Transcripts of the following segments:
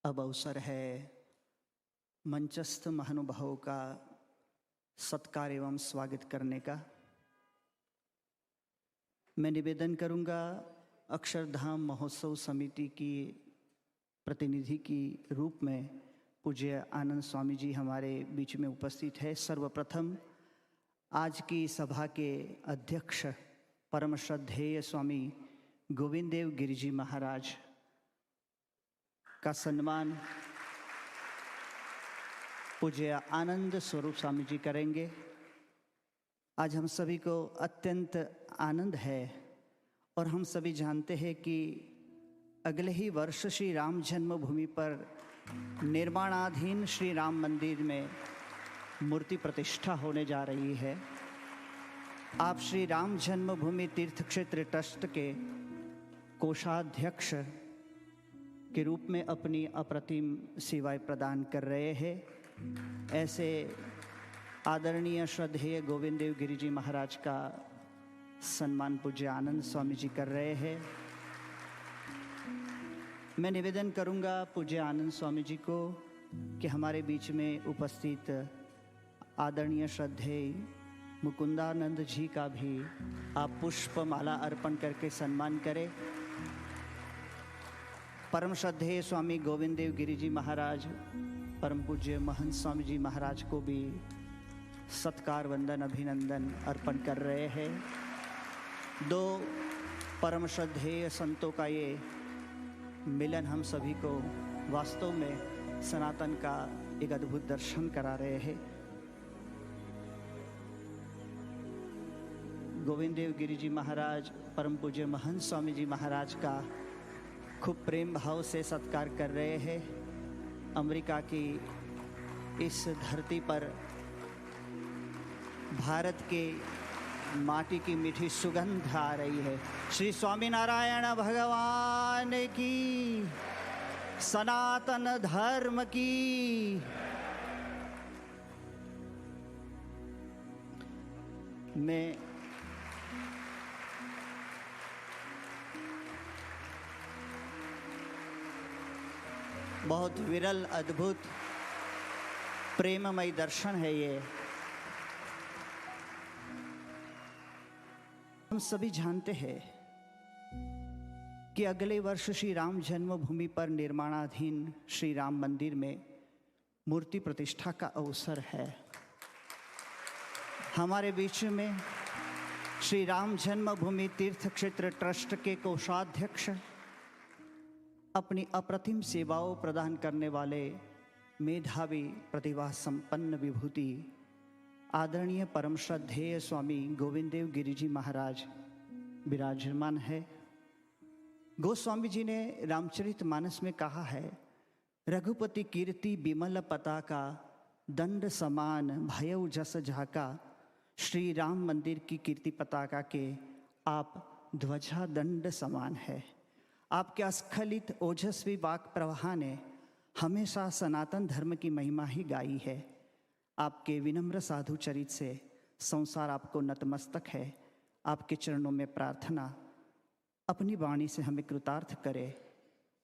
अब अवसर है मंचस्थ महानुभावों का सत्कार एवं स्वागत करने का। मैं निवेदन करूंगा अक्षरधाम महोत्सव समिति की प्रतिनिधि की रूप में पूज्य आनंद स्वामी जी हमारे बीच में उपस्थित है। सर्वप्रथम आज की सभा के अध्यक्ष परम श्रद्धेय स्वामी गोविंद देव गिरि जी महाराज का सम्मान पूज्य आनंद स्वरूप स्वामी जी करेंगे। आज हम सभी को अत्यंत आनंद है और हम सभी जानते हैं कि अगले ही वर्ष श्री राम जन्मभूमि पर निर्माणाधीन श्री राम मंदिर में मूर्ति प्रतिष्ठा होने जा रही है। आप श्री राम जन्मभूमि तीर्थ क्षेत्र ट्रस्ट के कोषाध्यक्ष के रूप में अपनी अप्रतिम सेवाएं प्रदान कर रहे हैं। ऐसे आदरणीय श्रद्धेय गोविंद देव गिरि जी महाराज का सम्मान पूज्य आनंद स्वामी जी कर रहे हैं। मैं निवेदन करूंगा पूज्य आनंद स्वामी जी को कि हमारे बीच में उपस्थित आदरणीय श्रद्धेय मुकुंदानंद जी का भी आप पुष्पमाला अर्पण करके सम्मान करें। परम श्रद्धेय स्वामी गोविंद देव गिरि जी महाराज परम पूज्य महंत स्वामी जी महाराज को भी सत्कार वंदन अभिनंदन अर्पण कर रहे हैं। दो परम श्रद्धेय संतों का ये मिलन हम सभी को वास्तव में सनातन का एक अद्भुत दर्शन करा रहे हैं। गोविंद देव गिरि जी महाराज परम पूज्य महंत स्वामी जी महाराज का खूब प्रेम भाव से सत्कार कर रहे हैं। अमेरिका की इस धरती पर भारत के माटी की मीठी सुगंध आ रही है। श्री स्वामीनारायण भगवान की, सनातन धर्म की। मैं बहुत विरल अद्भुत प्रेममय दर्शन है ये। हम सभी जानते हैं कि अगले वर्ष श्री राम जन्मभूमि पर निर्माणाधीन श्री राम मंदिर में मूर्ति प्रतिष्ठा का अवसर है। हमारे बीच में श्री राम जन्मभूमि तीर्थ क्षेत्र ट्रस्ट के कोषाध्यक्ष, अपनी अप्रतिम सेवाओं प्रदान करने वाले मेधावी प्रतिभा संपन्न विभूति आदरणीय परम श्रद्धेय स्वामी गोविंद देव गिरि जी महाराज विराजमान है। गोस्वामी जी ने रामचरितमानस में कहा है, रघुपति कीर्ति बिमल पताका, दंड समान भयउ जस झाका। श्री राम मंदिर की कीर्ति पताका के आप ध्वजा दंड समान है। आपके अस्खलित ओजस्वी वाक प्रवाह ने हमेशा सनातन धर्म की महिमा ही गाई है। आपके विनम्र साधु चरित से संसार आपको नतमस्तक है। आपके चरणों में प्रार्थना, अपनी वाणी से हमें कृतार्थ करे।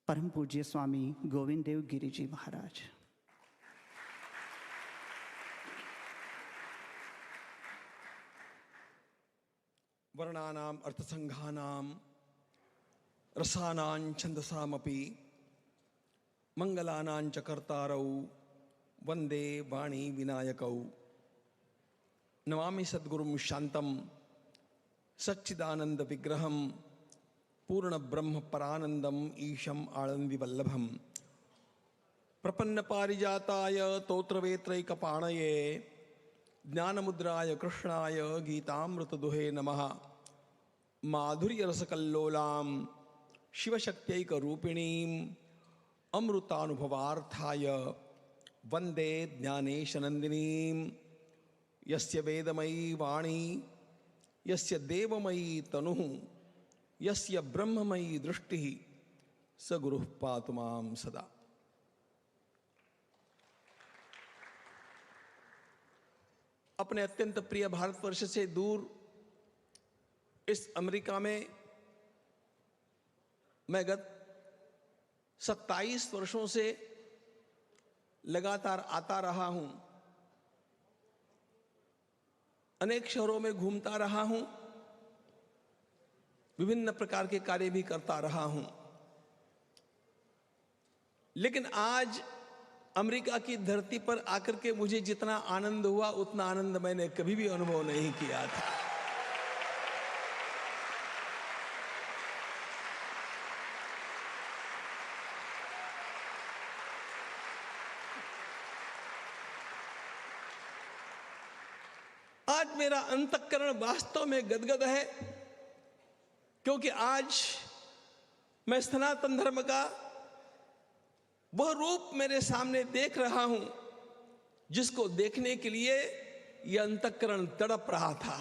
परम पूज्य स्वामी गोविंद देव गिरि जी महाराज। वर्णानाम अर्थसंघानाम रसानां छंदसामपि मंगलानां च कर्तारौ वंदे वाणी विनायकौ। नमामि सद्गुरुं शांतं सच्चिदानंद विग्रहं पूर्ण ब्रह्म परानंदम ईशम आनंदी वल्लभम। प्रपन्न पारिजाताय तोत्रवेत्रैकपाणये ज्ञानमुद्राय कृष्णाय गीतामृतदुहे नमः। माधुर्य रसकल्लोलां शिवशक्त्यैकरूपिणीं अमृतानुभवार्थाय वंदे ज्ञानेशनंदिनीं। यस्य वेदमयी वाणी, यस्य देवमयी तनुः, यस्य ब्रह्ममयी दृष्टिः, स गुरुः पातु मां सदा। अपने अत्यंत प्रिय भारतवर्ष से दूर इस अमेरिका में मैं गत 27 वर्षों से लगातार आता रहा हूं, अनेक शहरों में घूमता रहा हूं, विभिन्न प्रकार के कार्य भी करता रहा हूं। लेकिन आज अमेरिका की धरती पर आकर के मुझे जितना आनंद हुआ उतना आनंद मैंने कभी भी अनुभव नहीं किया था। आज मेरा अंतःकरण वास्तव में गदगद है, क्योंकि आज मैं सनातन धर्म का वह रूप मेरे सामने देख रहा हूं जिसको देखने के लिए यह अंतःकरण तड़प रहा था।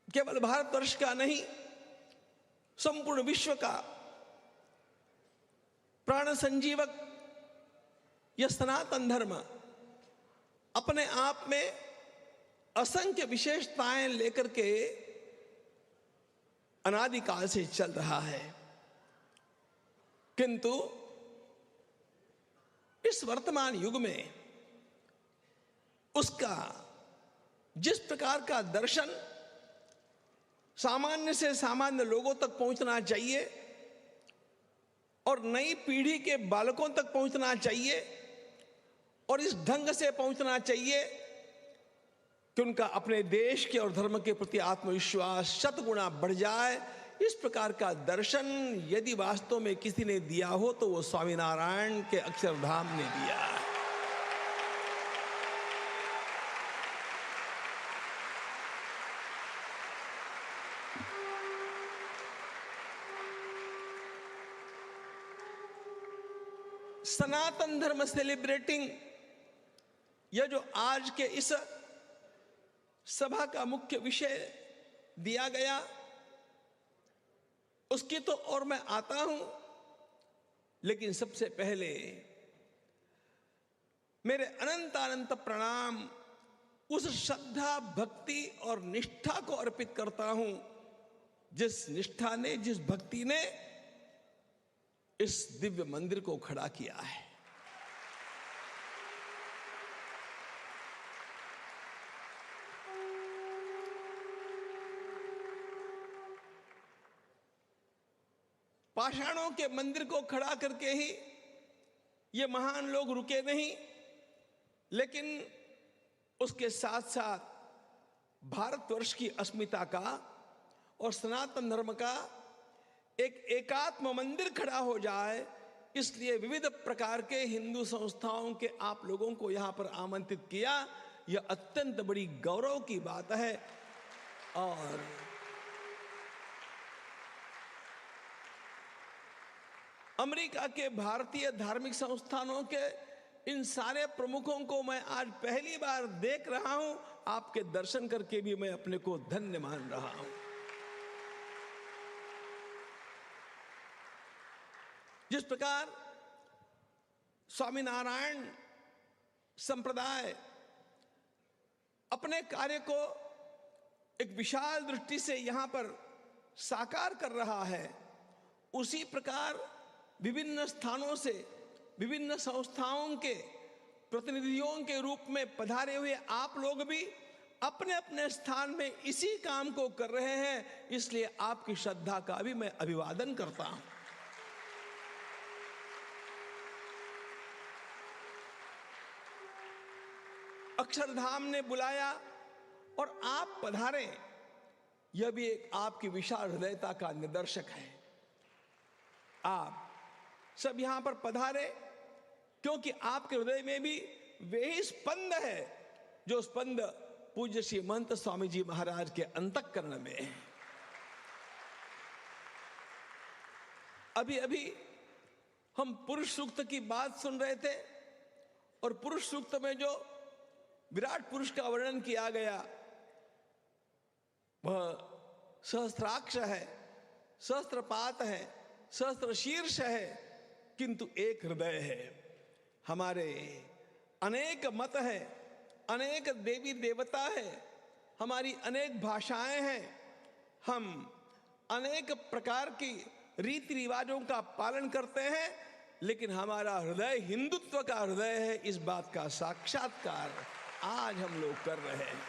केवल भारतवर्ष का नहीं, संपूर्ण विश्व का प्राण संजीवक यह सनातन धर्म अपने आप में असंख्य विशेषताएं लेकर के अनादिकाल से चल रहा है। किंतु इस वर्तमान युग में उसका जिस प्रकार का दर्शन सामान्य से सामान्य लोगों तक पहुंचना चाहिए और नई पीढ़ी के बालकों तक पहुंचना चाहिए, और इस ढंग से पहुंचना चाहिए कि उनका अपने देश के और धर्म के प्रति आत्मविश्वास शतगुणा बढ़ जाए, इस प्रकार का दर्शन यदि वास्तव में किसी ने दिया हो तो वो स्वामीनारायण के अक्षरधाम ने दिया है। सनातन धर्म सेलिब्रेटिंग, यह जो आज के इस सभा का मुख्य विषय दिया गया, उसकी तो और मैं आता हूं, लेकिन सबसे पहले मेरे अनंत अनंत प्रणाम उस श्रद्धा, भक्ति और निष्ठा को अर्पित करता हूं जिस निष्ठा ने, जिस भक्ति ने इस दिव्य मंदिर को खड़ा किया है। पाषाणों के मंदिर को खड़ा करके ही ये महान लोग रुके नहीं, लेकिन उसके साथ साथ भारतवर्ष की अस्मिता का और सनातन धर्म का एक एकात्म मंदिर खड़ा हो जाए, इसलिए विविध प्रकार के हिंदू संस्थाओं के आप लोगों को यहां पर आमंत्रित किया। यह अत्यंत बड़ी गौरव की बात है। और अमेरिका के भारतीय धार्मिक संस्थानों के इन सारे प्रमुखों को मैं आज पहली बार देख रहा हूं। आपके दर्शन करके भी मैं अपने को धन्य मान रहा हूं। जिस प्रकार स्वामीनारायण संप्रदाय अपने कार्य को एक विशाल दृष्टि से यहां पर साकार कर रहा है, उसी प्रकार विभिन्न स्थानों से विभिन्न संस्थाओं के प्रतिनिधियों के रूप में पधारे हुए आप लोग भी अपने अपने स्थान में इसी काम को कर रहे हैं। इसलिए आपकी श्रद्धा का भी मैं अभिवादन करता हूं। अक्षरधाम ने बुलाया और आप पधारे, यह भी एक आपकी विशाल हृदयता का निदर्शक है। आप सब यहां पर पधारे क्योंकि आपके हृदय में भी वही स्पंद है जो स्पंद पूज्य श्री महंत स्वामी जी महाराज के अंतःकरण में है। अभी अभी हम पुरुष सूक्त की बात सुन रहे थे, और पुरुष सूक्त में जो विराट पुरुष का वर्णन किया गया वह सहस्त्राक्ष है, सहस्त्रपात है, सहस्त्र शीर्ष है, किंतु एक हृदय है। हमारे अनेक मत है, अनेक देवी देवता है, हमारी अनेक भाषाएं हैं, हम अनेक प्रकार की रीति रिवाजों का पालन करते हैं, लेकिन हमारा हृदय हिंदुत्व का हृदय है। इस बात का साक्षात्कार आज हम लोग कर रहे हैं।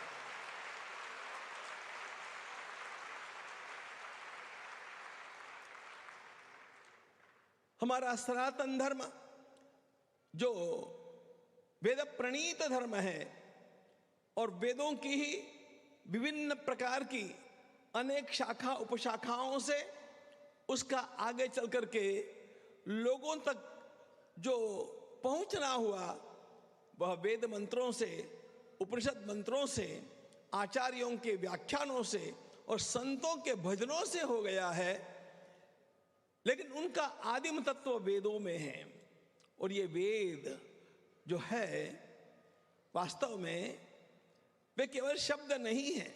हमारा सनातन धर्म जो वेद प्रणीत धर्म है और वेदों की ही विभिन्न प्रकार की अनेक शाखा उपशाखाओं से उसका आगे चल करके लोगों तक जो पहुंचना हुआ वह वेद मंत्रों से, उपनिषद मंत्रों से, आचार्यों के व्याख्यानों से और संतों के भजनों से हो गया है। लेकिन उनका आदिम तत्व वेदों में है और ये वेद जो है वास्तव में वे केवल शब्द नहीं है,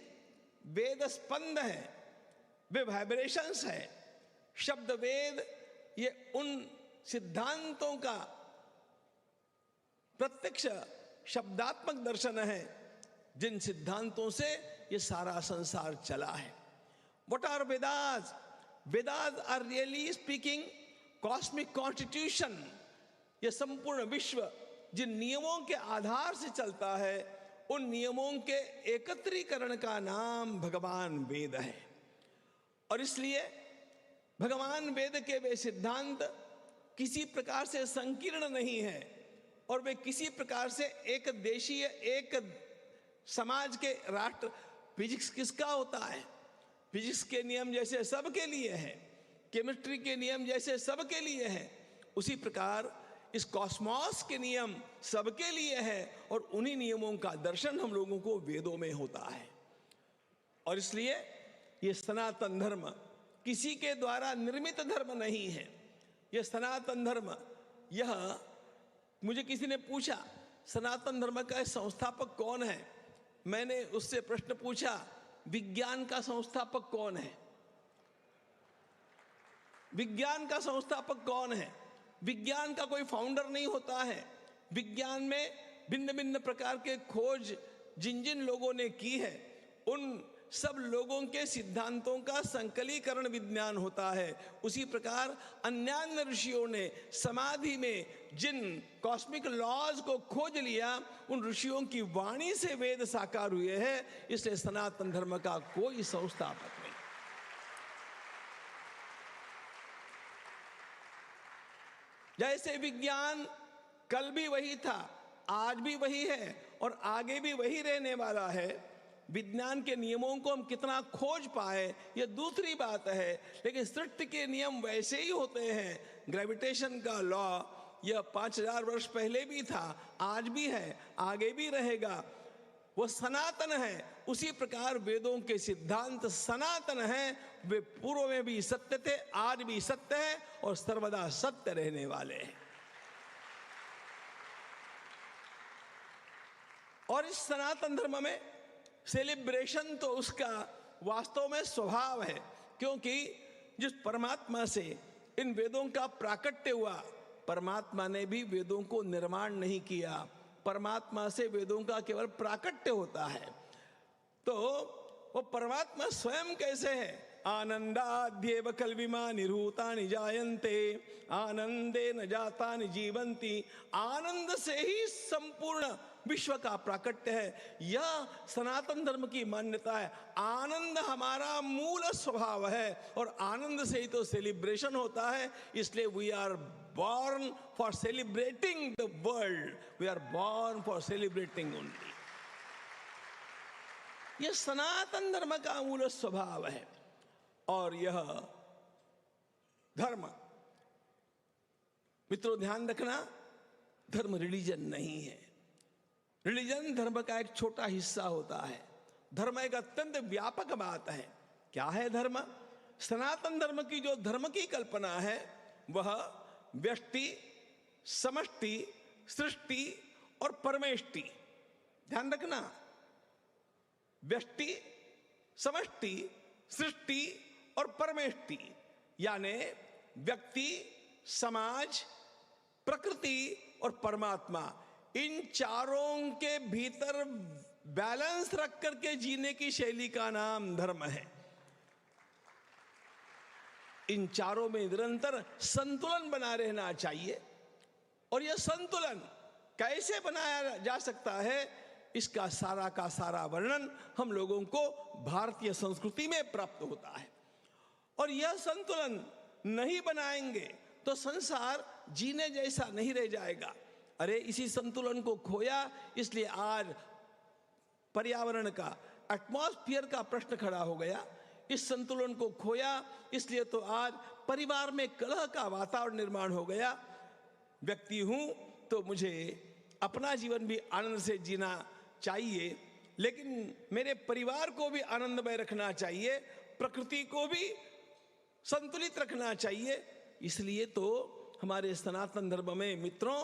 वेद स्पंद है, वे वाइब्रेशंस है। शब्द वेद ये उन सिद्धांतों का प्रत्यक्ष शब्दात्मक दर्शन है जिन सिद्धांतों से ये सारा संसार चला है। What are Vedas? Vedas are really speaking cosmic constitution। ये संपूर्ण विश्व जिन नियमों के आधार से चलता है उन नियमों के एकत्रीकरण का नाम भगवान वेद है। और इसलिए भगवान वेद के वे सिद्धांत किसी प्रकार से संकीर्ण नहीं है और वे किसी प्रकार से एक देशीय, एक समाज के राष्ट्र। फिजिक्स किसका होता है? फिजिक्स के नियम जैसे सबके लिए है, केमिस्ट्री के नियम जैसे सबके लिए है, उसी प्रकार इस कॉस्मॉस के नियम सबके लिए है और उन्हीं नियमों का दर्शन हम लोगों को वेदों में होता है। और इसलिए ये सनातन धर्म किसी के द्वारा निर्मित धर्म नहीं है। यह सनातन धर्म, यह मुझे किसी ने पूछा सनातन धर्म का संस्थापक कौन है? मैंने उससे प्रश्न पूछा विज्ञान का संस्थापक कौन है? विज्ञान का संस्थापक कौन है? विज्ञान का कोई फाउंडर नहीं होता है। विज्ञान में भिन्न भिन्न प्रकार के खोज जिन जिन लोगों ने की है उन सब लोगों के सिद्धांतों का संकलीकरण विज्ञान होता है। उसी प्रकार अन्यान्य ऋषियों ने समाधि में जिन कॉस्मिक लॉज को खोज लिया उन ऋषियों की वाणी से वेद साकार हुए हैं। इसलिए सनातन धर्म का कोई संस्थापक नहीं। जैसे विज्ञान कल भी वही था, आज भी वही है और आगे भी वही रहने वाला है। विज्ञान के नियमों को हम कितना खोज पाए यह दूसरी बात है, लेकिन सृष्टि के नियम वैसे ही होते हैं। ग्रेविटेशन का लॉ यह 5000 वर्ष पहले भी था, आज भी है, आगे भी रहेगा, वो सनातन है। उसी प्रकार वेदों के सिद्धांत सनातन हैं, वे पूर्व में भी सत्य थे, आज भी सत्य है और सर्वदा सत्य रहने वाले हैं। और इस सनातन धर्म में सेलिब्रेशन तो उसका वास्तव में स्वभाव है, क्योंकि जिस परमात्मा से इन वेदों का प्राकट्य हुआ, परमात्मा ने भी वेदों को निर्माण नहीं किया, परमात्मा से वेदों का केवल प्राकट्य होता है। तो वो परमात्मा स्वयं कैसे है? आनंदाद्येव कल्विमानि भूतानि जायन्ते आनंदेन जातानि जीवन्ति। आनंद से ही संपूर्ण विश्व का प्राकट्य है। यह सनातन धर्म की मान्यता है। आनंद हमारा मूल स्वभाव है और आनंद से ही तो सेलिब्रेशन होता है। इसलिए we are born for celebrating the world. We are born for celebrating only. यह सनातन धर्म का मूल स्वभाव है। और यह धर्म, मित्रों ध्यान रखना, धर्म रिलीजन नहीं है। रिलीजन धर्म का एक छोटा हिस्सा होता है। धर्म एक अत्यंत व्यापक बात है। क्या है धर्म? सनातन धर्म की जो धर्म की कल्पना है वह व्यष्टि, समष्टि, सृष्टि और परमेष्टि। ध्यान रखना, व्यष्टि, समष्टि, सृष्टि और परमेष्टि, यानी व्यक्ति, समाज, प्रकृति और परमात्मा, इन चारों के भीतर बैलेंस रख करके जीने की शैली का नाम धर्म है। इन चारों में निरंतर संतुलन बना रहना चाहिए। और यह संतुलन कैसे बनाया जा सकता है, इसका सारा का सारा वर्णन हम लोगों को भारतीय संस्कृति में प्राप्त होता है। और यह संतुलन नहीं बनाएंगे तो संसार जीने जैसा नहीं रह जाएगा। अरे इसी संतुलन को खोया, इसलिए आज पर्यावरण का, एटमॉस्फेयर का प्रश्न खड़ा हो गया। इस संतुलन को खोया, इसलिए तो आज परिवार में कलह का वातावरण निर्माण हो गया। व्यक्ति हूं तो मुझे अपना जीवन भी आनंद से जीना चाहिए, लेकिन मेरे परिवार को भी आनंदमय रखना चाहिए, प्रकृति को भी संतुलित रखना चाहिए। इसलिए तो हमारे सनातन धर्म में मित्रों,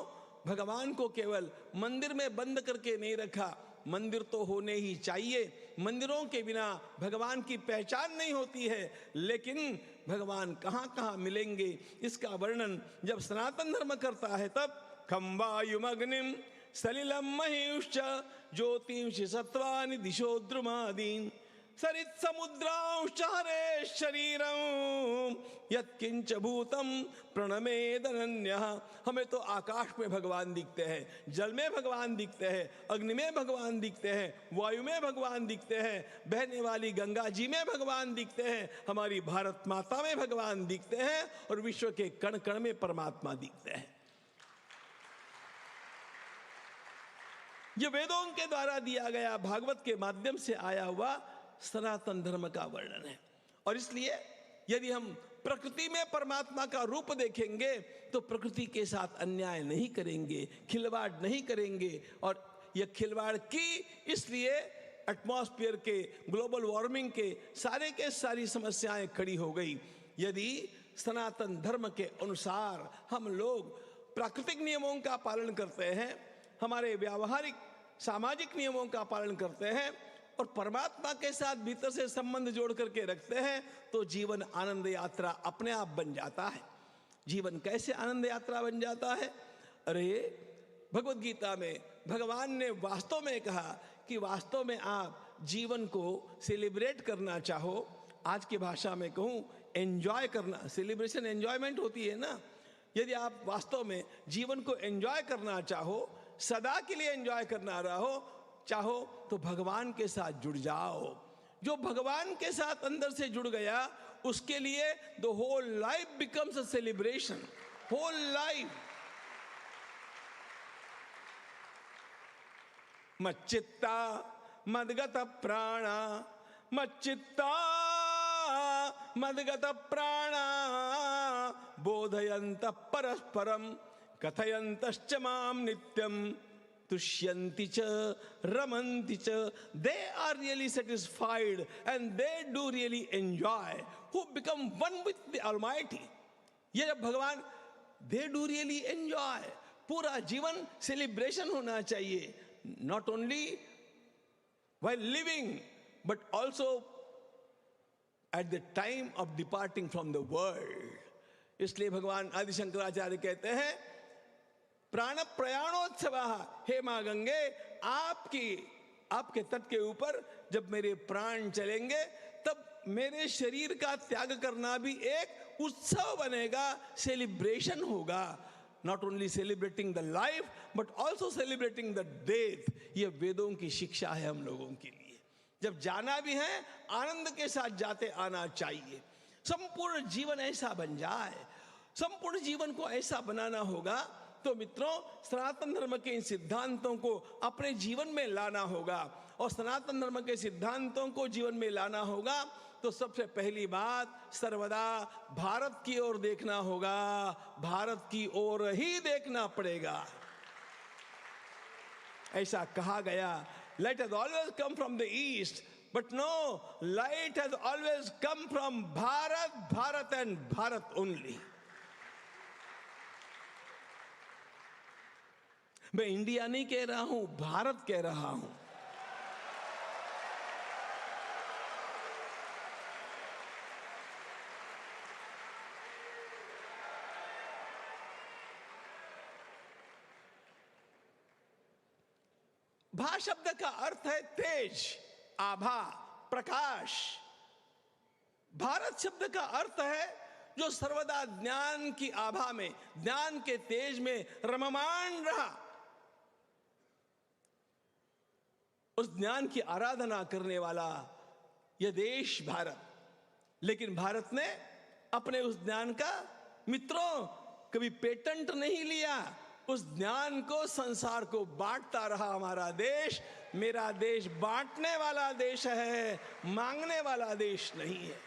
भगवान को केवल मंदिर में बंद करके नहीं रखा। मंदिर तो होने ही चाहिए, मंदिरों के बिना भगवान की पहचान नहीं होती है। लेकिन भगवान कहाँ कहाँ मिलेंगे, इसका वर्णन जब सनातन धर्म करता है तब खम्बायुमग्निम सलिलम महिष्च ज्योतिंषि सत्वानि दिशो द्रुमादीन सरित समुद्रांश्च हरे शरीरम यत्किंच भूतम प्रणमेदनन्यः। हमें तो आकाश में भगवान दिखते हैं, जल में भगवान दिखते हैं, अग्नि में भगवान दिखते हैं, वायु में भगवान दिखते हैं, बहने वाली गंगा जी में भगवान दिखते हैं, हमारी भारत माता में भगवान दिखते हैं, और विश्व के कण कण में परमात्मा दिखते हैं। ये वेदों के द्वारा दिया गया, भागवत के माध्यम से आया हुआ सनातन धर्म का वर्णन है। और इसलिए यदि हम प्रकृति में परमात्मा का रूप देखेंगे तो प्रकृति के साथ अन्याय नहीं करेंगे, खिलवाड़ नहीं करेंगे। और यह खिलवाड़ की इसलिए एटमॉस्फेयर के, ग्लोबल वार्मिंग के सारी समस्याएं खड़ी हो गई। यदि सनातन धर्म के अनुसार हम लोग प्राकृतिक नियमों का पालन करते हैं, हमारे व्यावहारिक सामाजिक नियमों का पालन करते हैं और परमात्मा के साथ भीतर से संबंध जोड़ करके रखते हैं, तो जीवन आनंद यात्रा अपने आप बन जाता है। जीवन कैसे आनंद यात्रा बन जाता है? अरे भगवत गीता में भगवान ने वास्तव में कहा कि वास्तव में आप जीवन को सेलिब्रेट करना चाहो, आज की भाषा में कहूँ एंजॉय करना, सेलिब्रेशन एंजॉयमेंट होती है ना। यदि आप वास्तव में जीवन को एंजॉय करना चाहो, सदा के लिए एंजॉय करना चाहो, तो भगवान के साथ जुड़ जाओ। जो भगवान के साथ अंदर से जुड़ गया, उसके लिए the whole life becomes a celebration. Whole life. मच्चित्ता मदगत प्राणा, मच्चित्ता मदगत प्राणा बोधयंत परस्परम कथयंतश्च माम नित्यम तुष्यन्ति च रमन्ति च। They are really satisfied and they do really enjoy who become one with the almighty. ये जब भगवान, दे डू रियली एंजॉय, पूरा जीवन सेलिब्रेशन होना चाहिए, not only while living but also at the time of departing from the world. इसलिए भगवान आदि शंकराचार्य कहते हैं प्राण प्रयाणोत्सव, हे मां गंगे, आपके तट के ऊपर जब मेरे प्राण चलेंगे तब मेरे शरीर का त्याग करना भी एक उत्सव बनेगा, सेलिब्रेशन होगा। Not only celebrating the life but also celebrating the death. ये वेदों की शिक्षा है हम लोगों के लिए। जब जाना भी है आनंद के साथ जाते आना चाहिए। संपूर्ण जीवन ऐसा बन जाए, संपूर्ण जीवन को ऐसा बनाना होगा। तो मित्रों, सनातन धर्म के इन सिद्धांतों को अपने जीवन में लाना होगा। और सनातन धर्म के सिद्धांतों को जीवन में लाना होगा तो सबसे पहली बात, सर्वदा भारत की ओर देखना होगा, भारत की ओर ही देखना पड़ेगा। ऐसा कहा गया, light has always come from the east, but no, light has always come from Bharat, Bharat and Bharat only. मैं इंडिया नहीं कह रहा हूं, भारत कह रहा हूं। भा शब्द का अर्थ है तेज, आभा, प्रकाश। भारत शब्द का अर्थ है जो सर्वदा ज्ञान की आभा में, ज्ञान के तेज में रममाण रहा, उस ज्ञान की आराधना करने वाला यह देश भारत। लेकिन भारत ने अपने उस ज्ञान का, मित्रों, कभी पेटेंट नहीं लिया। उस ज्ञान को संसार को बांटता रहा हमारा देश। मेरा देश बांटने वाला देश है, मांगने वाला देश नहीं है।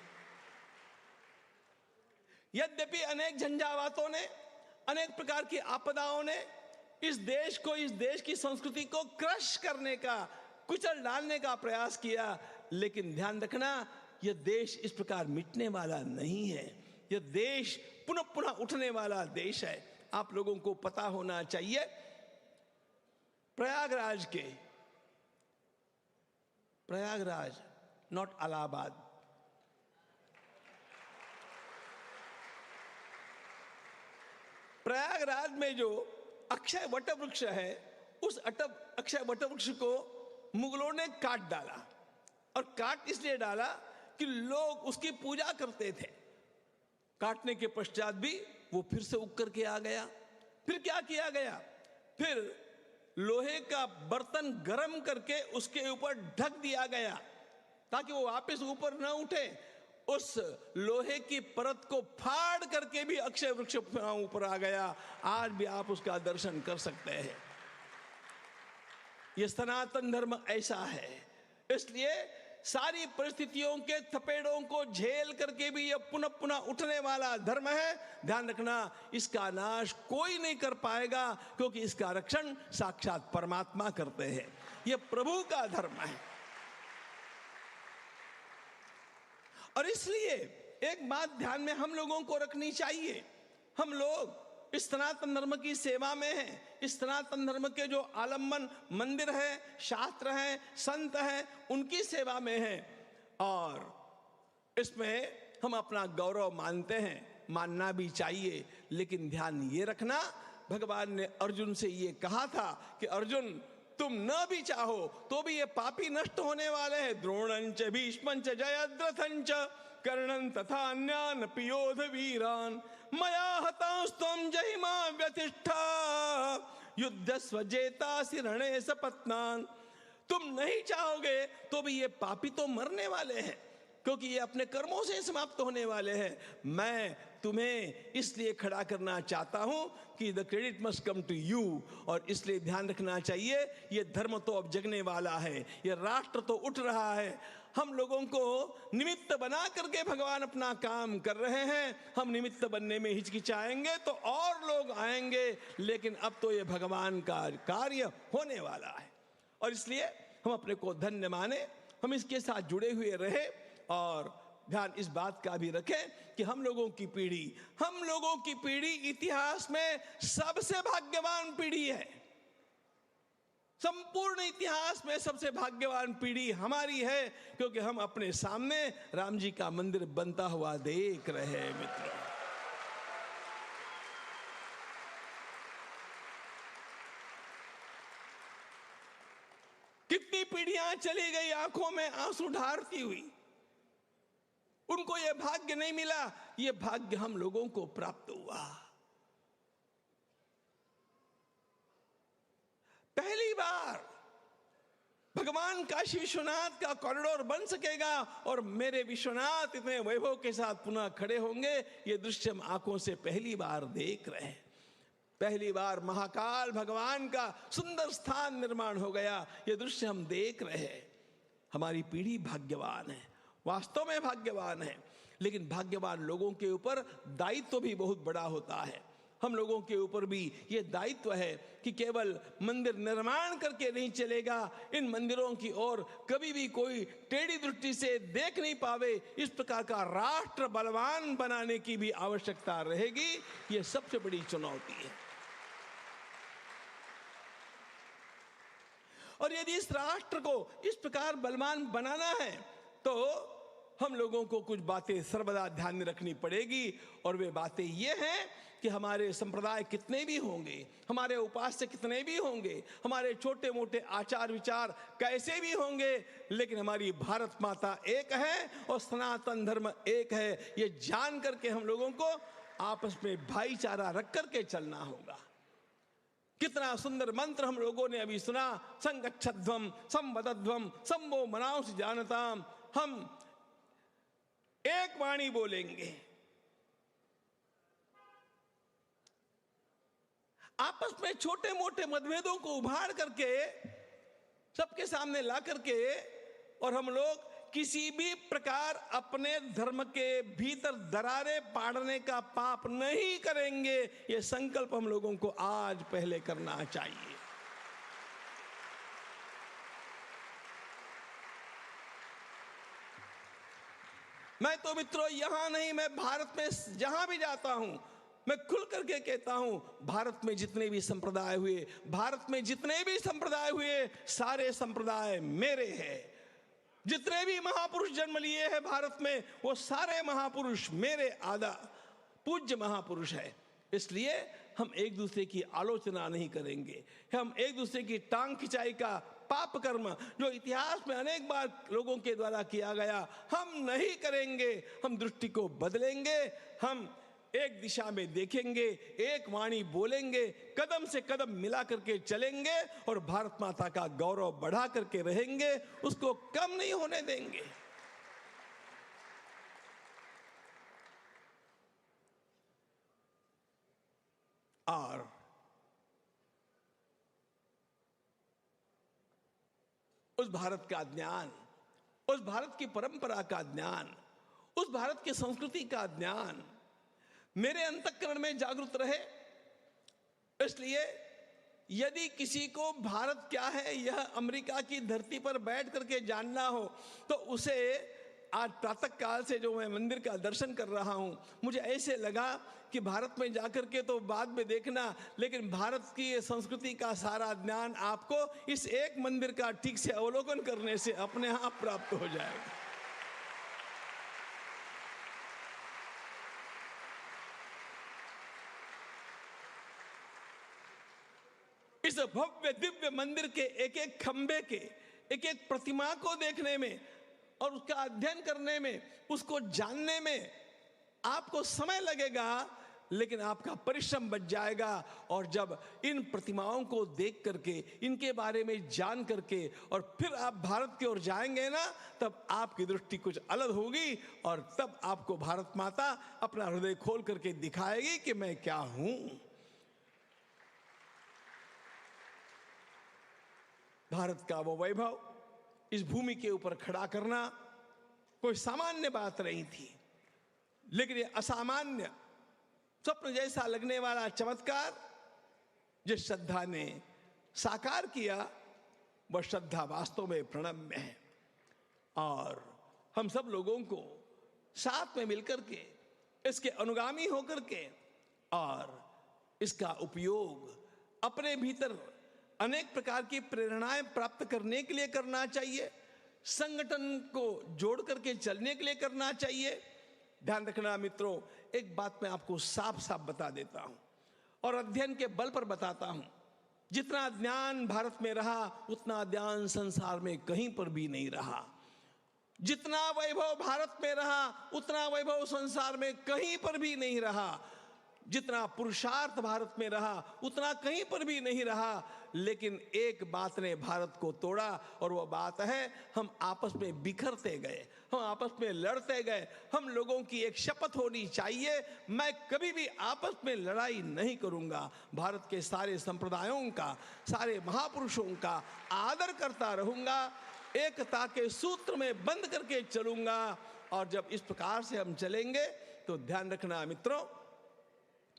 यद्यपि अनेक झंझावातों ने, अनेक प्रकार की आपदाओं ने इस देश को, इस देश की संस्कृति को क्रश करने का, कुचल डालने का प्रयास किया, लेकिन ध्यान रखना, यह देश इस प्रकार मिटने वाला नहीं है। यह देश पुनः पुनः उठने वाला देश है। आप लोगों को पता होना चाहिए, प्रयागराज, नॉट इलाहाबाद, प्रयागराज में जो अक्षय वट वृक्ष है, उस अक्षय वट वृक्ष को मुगलों ने काट डाला। और काट इसलिए डाला कि लोग उसकी पूजा करते थे। काटने के पश्चात भी वो फिर से उग करके आ गया। फिर क्या किया गया? फिर लोहे का बर्तन गर्म करके उसके ऊपर ढक दिया गया ताकि वो वापस ऊपर न उठे। उस लोहे की परत को फाड़ करके भी अक्षय वृक्ष ऊपर आ गया। आज भी आप उसका दर्शन कर सकते हैं। यह सनातन धर्म ऐसा है। इसलिए सारी परिस्थितियों के थपेड़ों को झेल करके भी यह पुनः पुनः उठने वाला धर्म है। ध्यान रखना, इसका नाश कोई नहीं कर पाएगा, क्योंकि इसका रक्षण साक्षात परमात्मा करते हैं। यह प्रभु का धर्म है। और इसलिए एक बात ध्यान में हम लोगों को रखनी चाहिए। हम लोग इस सनातन धर्म की सेवा में हैं। इस सनातन धर्म के जो आलम्बन मंदिर है, शास्त्र है, संत हैं, उनकी सेवा में हैं। और इसमें हम अपना गौरव मानते हैं, मानना भी चाहिए। लेकिन ध्यान ये रखना, भगवान ने अर्जुन से ये कहा था कि अर्जुन, तुम न भी चाहो तो भी ये पापी नष्ट होने वाले हैं। द्रोणंच भीष्मंच जयद्रथंच कर्णं तथा अन्यान पियोध वीरान मया हतांस्त्वं जहिमा व्यतिष्ठा युद्धस्व जेतासि रणे सपत्नान। तुम नहीं चाहोगे तो भी ये पापी तो मरने वाले हैं, क्योंकि ये अपने कर्मों से समाप्त होने वाले हैं। मैं तुम्हें इसलिए खड़ा करना चाहता हूं कि the credit must come to you. और इसलिए ध्यान रखना चाहिए, ये धर्म तो अब जगने वाला है, ये राष्ट्र तो उठ रहा है। हम लोगों को निमित्त बना करके भगवान अपना काम कर रहे हैं। हम निमित्त बनने में हिचकिचाएंगे तो और लोग आएंगे, लेकिन अब तो ये भगवान का कार्य होने वाला है। और इसलिए हम अपने को धन्य माने, हम इसके साथ जुड़े हुए रहे। और ध्यान इस बात का भी रखें कि हम लोगों की पीढ़ी इतिहास में सबसे भाग्यवान पीढ़ी है। संपूर्ण इतिहास में सबसे भाग्यवान पीढ़ी हमारी है, क्योंकि हम अपने सामने राम जी का मंदिर बनता हुआ देख रहे हैं। मित्रों, कितनी पीढ़ियां चली गई आंखों में आंसू ढारती हुई, उनको यह भाग्य नहीं मिला। यह भाग्य हम लोगों को प्राप्त हुआ। पहली बार भगवान काशी विश्वनाथ का कॉरिडोर बन सकेगा और मेरे विश्वनाथ इतने वैभव के साथ पुनः खड़े होंगे। यह दृश्य हम आंखों से पहली बार देख रहे हैं। पहली बार महाकाल भगवान का सुंदर स्थान निर्माण हो गया, यह दृश्य हम देख रहे हैं। हमारी पीढ़ी भाग्यवान है, वास्तव में भाग्यवान है। लेकिन भाग्यवान लोगों के ऊपर दायित्व भी बहुत बड़ा होता है। हम लोगों के ऊपर भी ये दायित्व है कि केवल मंदिर निर्माण करके नहीं चलेगा, इन मंदिरों की ओर कभी भी कोई टेढ़ी दृष्टि से देख नहीं पावे, इस प्रकार का राष्ट्र बलवान बनाने की भी आवश्यकता रहेगी। ये सबसे बड़ी चुनौती है। और यदि इस राष्ट्र को इस प्रकार बलवान बनाना है तो हम लोगों को कुछ बातें सर्वदा ध्यान में रखनी पड़ेगी, और वे बातें ये हैं कि हमारे संप्रदाय कितने भी होंगे, हमारे उपास्य कितने भी होंगे, हमारे छोटे मोटे आचार विचार कैसे भी होंगे, लेकिन हमारी भारत माता एक है और सनातन धर्म एक है। ये जान करके हम लोगों को आपस में भाईचारा रख करके चलना होगा। कितना सुंदर मंत्र हम लोगों ने अभी सुना, संगच्छध्वम संवदध्वम संवो मनांसि जानताम। हम एक वाणी बोलेंगे, आपस में छोटे मोटे मतभेदों को उभार करके सबके सामने ला करके, और हम लोग किसी भी प्रकार अपने धर्म के भीतर दरारें पाड़ने का पाप नहीं करेंगे। ये संकल्प हम लोगों को आज पहले करना चाहिए। मैं तो मित्रों यहां नहीं, मैं भारत में जहां भी जाता हूं, मैं खुल करके कहता हूं, भारत में जितने भी संप्रदाय हुए, भारत में जितने भी संप्रदाय हुए, सारे संप्रदाय मेरे हैं। जितने भी महापुरुष जन्म लिए हैं भारत में, वो सारे महापुरुष मेरे आदा पूज्य महापुरुष है। इसलिए हम एक दूसरे की आलोचना नहीं करेंगे, हम एक दूसरे की टांग खिंचाई का पाप कर्म जो इतिहास में अनेक बार लोगों के द्वारा किया गया, हम नहीं करेंगे। हम दृष्टि को बदलेंगे, हम एक दिशा में देखेंगे, एक वाणी बोलेंगे, कदम से कदम मिला करके चलेंगे और भारत माता का गौरव बढ़ा करके रहेंगे, उसको कम नहीं होने देंगे। और उस भारत का ज्ञान, उस भारत की परंपरा का ज्ञान, उस भारत की संस्कृति का ज्ञान मेरे अंतःकरण में जागृत रहे। इसलिए यदि किसी को भारत क्या है यह अमेरिका की धरती पर बैठ करके जानना हो, तो उसे आज प्रातः काल से जो मैं मंदिर का दर्शन कर रहा हूं, मुझे ऐसे लगा कि भारत में जाकर के तो बाद में देखना, लेकिन भारत की संस्कृति का सारा ज्ञान आपको इस एक मंदिर का ठीक से अवलोकन करने से अपने आप प्राप्त हो जाएगा। इस भव्य दिव्य मंदिर के एक एक खंबे के एक एक प्रतिमा को देखने में और उसका अध्ययन करने में, उसको जानने में आपको समय लगेगा, लेकिन आपका परिश्रम बच जाएगा। और जब इन प्रतिमाओं को देख करके, इनके बारे में जान करके और फिर आप भारत की ओर जाएंगे ना, तब आपकी दृष्टि कुछ अलग होगी और तब आपको भारत माता अपना हृदय खोल करके दिखाएगी कि मैं क्या हूं। भारत का वो वैभव इस भूमि के ऊपर खड़ा करना कोई सामान्य बात नहीं थी, लेकिन ये असामान्य स्वप्न जैसा लगने वाला चमत्कार जिस श्रद्धा ने साकार किया, वह श्रद्धा वास्तव में प्रणम्य है। और हम सब लोगों को साथ में मिलकर के इसके अनुगामी होकर के और इसका उपयोग अपने भीतर अनेक प्रकार की प्रेरणाएं प्राप्त करने के लिए करना चाहिए, संगठन को जोड़ करके चलने के लिए करना चाहिए। ध्यान रखना मित्रों, एक बात मैं आपको साफ साफ बता देता हूं और अध्ययन के बल पर बताता हूं, जितना ज्ञान भारत में रहा उतना ज्ञान संसार में कहीं पर भी नहीं रहा। जितना वैभव भारत में रहा उतना वैभव संसार में कहीं पर भी नहीं रहा। जितना पुरुषार्थ भारत में रहा उतना कहीं पर भी नहीं रहा। लेकिन एक बात ने भारत को तोड़ा और वह बात है हम आपस में बिखरते गए, हम आपस में लड़ते गए। हम लोगों की एक शपथ होनी चाहिए, मैं कभी भी आपस में लड़ाई नहीं करूंगा, भारत के सारे संप्रदायों का, सारे महापुरुषों का आदर करता रहूंगा, एकता के सूत्र में बंद करके चलूंगा। और जब इस प्रकार से हम चलेंगे तो ध्यान रखना मित्रों,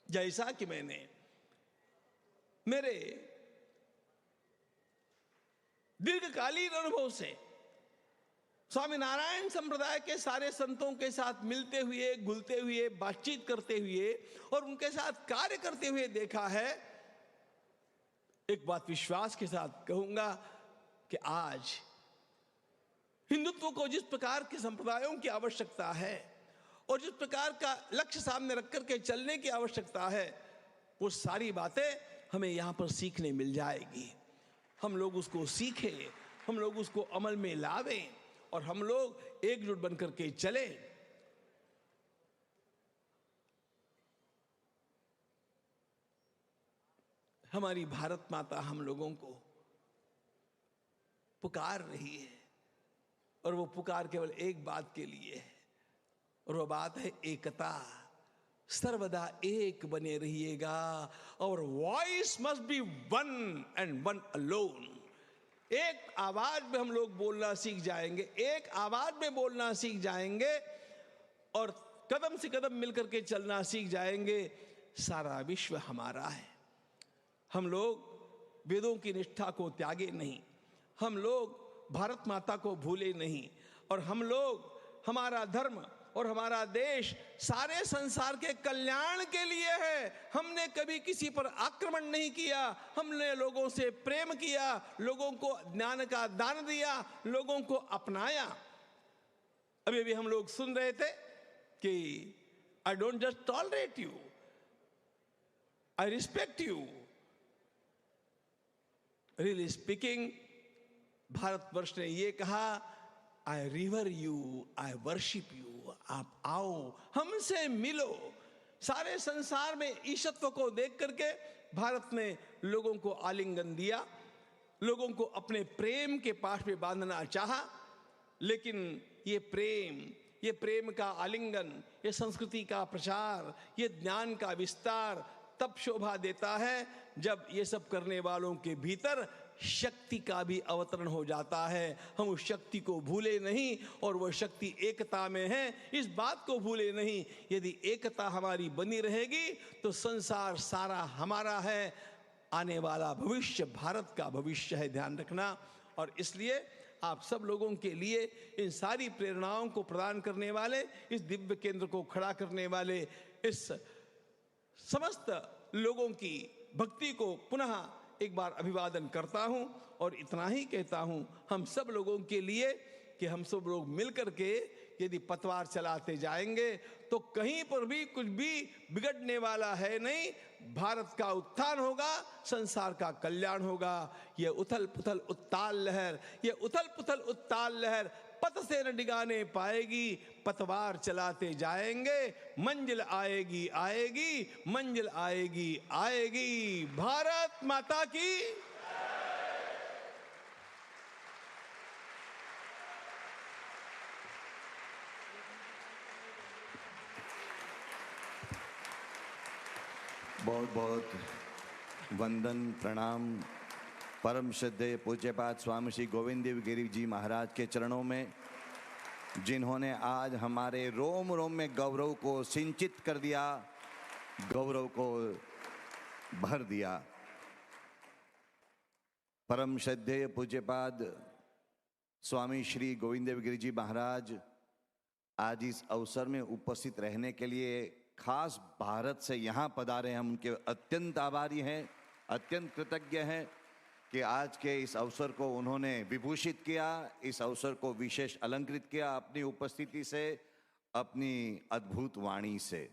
जैसा कि मैंने मेरे दीर्घकालीन अनुभव से स्वामीनारायण संप्रदाय के सारे संतों के साथ मिलते हुए, घुलते हुए, बातचीत करते हुए और उनके साथ कार्य करते हुए देखा है, एक बात विश्वास के साथ कहूंगा कि आज हिंदुत्व को जिस प्रकार के संप्रदायों की आवश्यकता है और जिस प्रकार का लक्ष्य सामने रख करके चलने की आवश्यकता है, वो सारी बातें हमें यहाँ पर सीखने मिल जाएगी। हम लोग उसको सीखें, हम लोग उसको अमल में लावें और हम लोग एकजुट बनकर के चले। हमारी भारत माता हम लोगों को पुकार रही है और वो पुकार केवल एक बात के लिए है, और वो बात है एकता। सर्वदा एक बने रहिएगा और voice must be one and one alone. एक आवाज में हम लोग बोलना सीख जाएंगे, एक आवाज में बोलना सीख जाएंगे और कदम से कदम मिलकर के चलना सीख जाएंगे। सारा विश्व हमारा है। हम लोग वेदों की निष्ठा को त्यागे नहीं, हम लोग भारत माता को भूले नहीं, और हम लोग हमारा धर्म और हमारा देश सारे संसार के कल्याण के लिए है। हमने कभी किसी पर आक्रमण नहीं किया, हमने लोगों से प्रेम किया, लोगों को ज्ञान का दान दिया, लोगों को अपनाया। अभी अभी हम लोग सुन रहे थे कि I don't just tolerate you, I respect you. Really speaking, Bharatvarsh ने ये कहा, I revere you, I worship you. आप आओ, हमसे मिलो। सारे संसार में ईशत्व को देख करके भारत ने लोगों को आलिंगन दिया, लोगों को अपने प्रेम के पाश में बांधना चाहा। लेकिन ये प्रेम का आलिंगन, ये संस्कृति का प्रचार, ये ज्ञान का विस्तार तब शोभा देता है जब ये सब करने वालों के भीतर शक्ति का भी अवतरण हो जाता है। हम उस शक्ति को भूले नहीं, और वह शक्ति एकता में है, इस बात को भूले नहीं। यदि एकता हमारी बनी रहेगी तो संसार सारा हमारा है, आने वाला भविष्य भारत का भविष्य है, ध्यान रखना। और इसलिए आप सब लोगों के लिए इन सारी प्रेरणाओं को प्रदान करने वाले, इस दिव्य केंद्र को खड़ा करने वाले, इस समस्त लोगों की भक्ति को पुनः एक बार अभिवादन करता हूं और इतना ही कहता हूं हम सब लोगों के लिए कि हम सब लोग मिलकर के यदि पतवार चलाते जाएंगे तो कहीं पर भी कुछ भी बिगड़ने वाला है नहीं। भारत का उत्थान होगा, संसार का कल्याण होगा। ये उथल पुथल उत्ताल लहर, ये उथल पुथल उत्ताल लहर पथ से न डिगाने पाएगी। पतवार चलाते जाएंगे, मंजिल आएगी आएगी, मंजिल आएगी आएगी। भारत माता की। बहुत बहुत वंदन प्रणाम परम श्रद्धेय पूज्यपाद स्वामी श्री गोविंद देव गिरि जी महाराज के चरणों में, जिन्होंने आज हमारे रोम रोम में गौरव को सिंचित कर दिया, गौरव को भर दिया। परम श्रद्धेय पूज्यपाद स्वामी श्री गोविंद देव गिरि जी महाराज आज इस अवसर में उपस्थित रहने के लिए खास भारत से यहाँ पधारे। हम उनके अत्यंत आभारी हैं, अत्यंत कृतज्ञ हैं कि आज के इस अवसर को उन्होंने विभूषित किया, इस अवसर को विशेष अलंकृत किया अपनी उपस्थिति से, अपनी अद्भुत वाणी से।